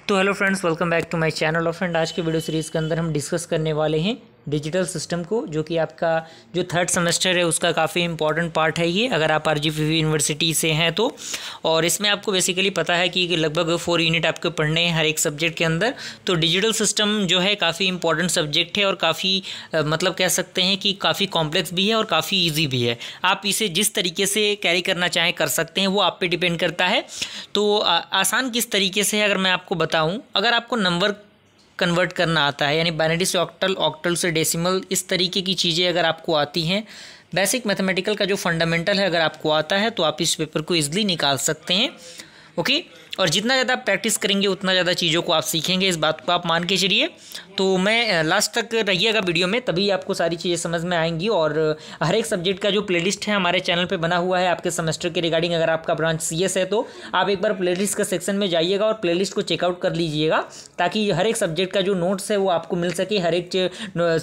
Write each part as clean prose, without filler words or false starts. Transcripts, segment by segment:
तो hello friends, welcome back to my channel. और friend, आज के वीडियो सीरीज़ के अंदर हम डिस्कस करने वाले हैं डिजिटल सिस्टम को, जो कि आपका जो थर्ड सेमेस्टर है उसका काफ़ी इंपॉर्टेंट पार्ट है ये, अगर आप आरजीपीवी यूनिवर्सिटी से हैं तो। और इसमें आपको बेसिकली पता है कि लगभग 4 यूनिट आपको पढ़ने हैं हर एक सब्जेक्ट के अंदर। तो डिजिटल सिस्टम जो है काफ़ी इंपॉर्टेंट सब्जेक्ट है और काफ़ी मतलब कह सकते हैं कि काफ़ी कॉम्प्लेक्स भी है और काफ़ी ईजी भी है। आप इसे जिस तरीके से कैरी करना चाहें कर सकते हैं, वो आप पे डिपेंड करता है। तो आसान किस तरीके से है अगर मैं आपको बताऊं, अगर आपको नंबर कन्वर्ट करना आता है, यानी बाइनरी से ऑक्टल, ऑक्टल से डेसिमल, इस तरीके की चीज़ें अगर आपको आती हैं, बेसिक मैथमेटिकल का जो फंडामेंटल है अगर आपको आता है, तो आप इस पेपर को ईजिली निकाल सकते हैं। ओके। और जितना ज़्यादा आप प्रैक्टिस करेंगे उतना ज़्यादा चीज़ों को आप सीखेंगे, इस बात को आप मान के चलिए। तो मैं लास्ट तक रहिएगा वीडियो में, तभी आपको सारी चीज़ें समझ में आएंगी। और हर एक सब्जेक्ट का जो प्लेलिस्ट है हमारे चैनल पे बना हुआ है आपके सेमेस्टर के रिगार्डिंग। अगर आपका ब्रांच सीएस है तो आप एक बार प्लेलिस्ट का सेक्शन में जाइएगा और प्लेलिस्ट को चेकआउट कर लीजिएगा, ताकि हर एक सब्जेक्ट का जो नोट्स है वो आपको मिल सके, हर एक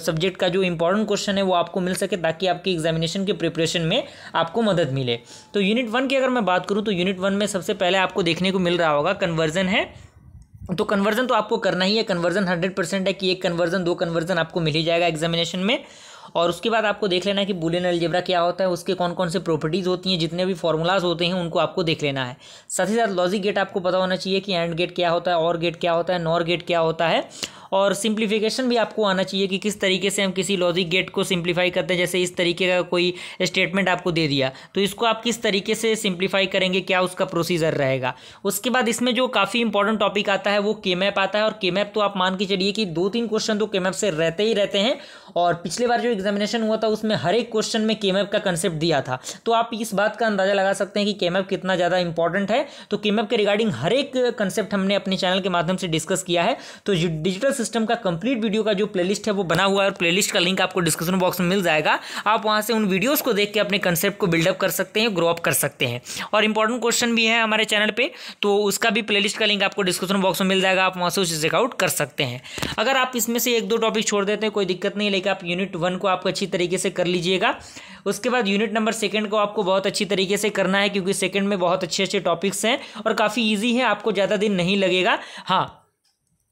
सब्जेक्ट का जो इंपॉर्टेंट क्वेश्चन है वो आपको मिल सके, ताकि आपकी एग्जामिनेशन के प्रिपरेशन में आपको मदद मिले। तो यूनिट 1 की अगर मैं बात करूँ तो यूनिट 1 में सबसे पहले आपको देखने को मिल रहा होगा कन्वर्जन है। तो कन्वर्जन तो आपको करना ही है। कन्वर्जन 100% है कि एक कन्वर्जन, 2 कन्वर्जन आपको मिल ही जाएगा एग्जामिनेशन में। और उसके बाद आपको देख लेना है कि बूलियन अलजेब्रा क्या होता है, उसके कौन कौन से प्रॉपर्टीज़ होती हैं, जितने भी फॉर्मूलाज होते हैं उनको आपको देख लेना है। साथ ही साथ लॉजिक गेट आपको पता होना चाहिए कि एंड गेट क्या होता है, और गेट क्या होता है, नॉर गेट क्या होता है। और सिंप्लीफिकेशन भी आपको आना चाहिए कि किस तरीके से हम किसी लॉजिक गेट को सिंप्लीफाई करते हैं। जैसे इस तरीके का कोई स्टेटमेंट आपको दे दिया, तो इसको आप किस तरीके से सिंप्लीफाई करेंगे, क्या उसका प्रोसीजर रहेगा। उसके बाद इसमें जो काफ़ी इंपॉर्टेंट टॉपिक आता है वो के मैप आता है। और के मैप तो आप मान के चलिए कि 2-3 क्वेश्चन तो के मैप से रहते ही रहते हैं। और पिछले बार जो एग्जामिनेशन हुआ था उसमें हर एक क्वेश्चन में के मैप का कंसेप्ट दिया था, तो आप इस बात का अंदाजा लगा सकते हैं कि के मैप कितना ज़्यादा इंपॉर्टेंट है। तो के मैप के रिगार्डिंग हर एक कंसेप्ट हमने अपने चैनल के माध्यम से डिस्कस किया है। तो डिजिटल सिस्टम का कंप्लीट वीडियो का जो प्लेलिस्ट है वो बना हुआ है, और प्लेलिस्ट का लिंक आपको डिस्क्रिप्शन बॉक्स में मिल जाएगा। आप वहां से उन वीडियोस को देख के अपने कंसेप्ट को बिल्डअप कर सकते हैं, ग्रो अप कर सकते हैं। और इंपॉर्टेंट क्वेश्चन भी है हमारे चैनल पे, तो उसका भी प्लेलिस्ट का लिंक आपको डिस्क्रिप्शन बॉक्स में मिल जाएगा, आप वहां से उसे चेकआउट कर सकते हैं। अगर आप इसमें से 1-2 टॉपिक छोड़ देते हैं कोई दिक्कत नहीं, लेकिन आप यूनिट 1 को आप अच्छी तरीके से कर लीजिएगा। उसके बाद यूनिट नंबर 2 को आपको बहुत अच्छी तरीके से करना है, क्योंकि 2 में बहुत अच्छे अच्छे टॉपिक्स हैं और काफ़ी ईजी है, आपको ज़्यादा दिन नहीं लगेगा। हाँ,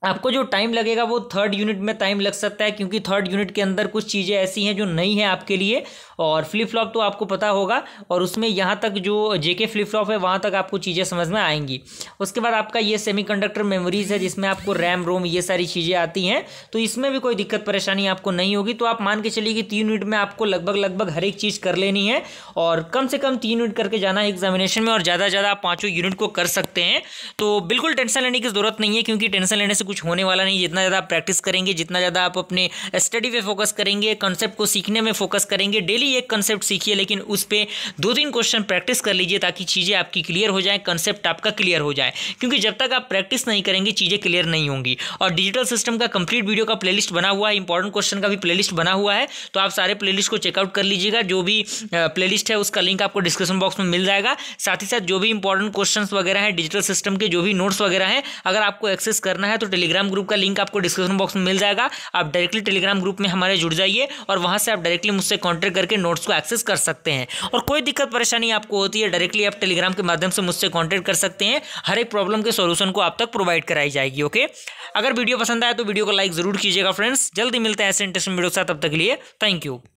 आपको जो टाइम लगेगा वो 3rd यूनिट में टाइम लग सकता है, क्योंकि 3rd यूनिट के अंदर कुछ चीज़ें ऐसी हैं जो नई हैं आपके लिए। और फ्लिप फ्लॉप तो आपको पता होगा, और उसमें यहाँ तक जो जेके फ्लिप फ्लॉप है वहाँ तक आपको चीज़ें समझ में आएंगी। उसके बाद आपका ये सेमीकंडक्टर मेमोरीज है, जिसमें आपको रैम रोम ये सारी चीज़ें आती हैं, तो इसमें भी कोई दिक्कत परेशानी आपको नहीं होगी। तो आप मान के चलिए कि 3 यूनिट में आपको लगभग हर एक चीज़ कर लेनी है, और कम से कम 3 यूनिट करके जाना है एग्जामिनेशन में, और ज़्यादा ज़्यादा आप 5 यूनिट को कर सकते हैं। तो बिल्कुल टेंशन लेने की ज़रूरत नहीं है, क्योंकि टेंशन लेने से कुछ होने वाला नहीं। जितना ज़्यादा आप प्रैक्टिस करेंगे, जितना ज़्यादा आप अपने स्टडी पे फोकस करेंगे, कंसेप्ट को सीखने में फोकस करेंगे, डेली एक कंसेप्ट सीखिए, लेकिन उस पे 2-3 क्वेश्चन प्रैक्टिस कर लीजिए, ताकि चीज़ें आपकी क्लियर हो जाए, कंसेप्ट आपका क्लियर हो जाए। क्योंकि जब तक आप प्रैक्टिस नहीं करेंगे चीज़ें क्लियर नहीं होंगी। और डिजिटल सिस्टम का कंप्लीट वीडियो का प्लेलिस्ट बना हुआ है, इंपॉर्टेंट क्वेश्चन का भी प्लेलिस्ट बना हुआ है, तो आप सारे प्लेलिस्ट को चेकआउट कर लीजिएगा। जो भी प्लेलिस्ट है उसका लिंक आपको डिस्क्रिप्शन बॉक्स में मिल जाएगा। साथ ही साथ जो भी इंपॉर्टेंट क्वेश्चन वगैरह है डिजिटल सिस्टम के, जो भी नोट्स वगैरह हैं, अगर आपको एक्सेस करना है तो टेलीग्राम ग्रुप का लिंक आपको डिस्क्रिप्शन बॉक्स में मिल जाएगा। आप डायरेक्टली टेलीग्राम ग्रुप में हमारे जुड़ जाइए, और वहां से आप डायरेक्टली मुझसे कांटेक्ट करके नोट्स को एक्सेस कर सकते हैं। और कोई दिक्कत परेशानी आपको होती है, डायरेक्टली आप टेलीग्राम के माध्यम से मुझसे कांटेक्ट कर सकते हैं। हर एक प्रॉब्लम के सॉल्यूशन को आप तक प्रोवाइड कराई जाएगी। ओके। अगर वीडियो पसंद आए तो वीडियो को लाइक जरूर कीजिएगा फ्रेंड्स। जल्दी मिलते हैं ऐसे इंटरेस्टिंग वीडियो के साथ, तब तक के लिए थैंक यू।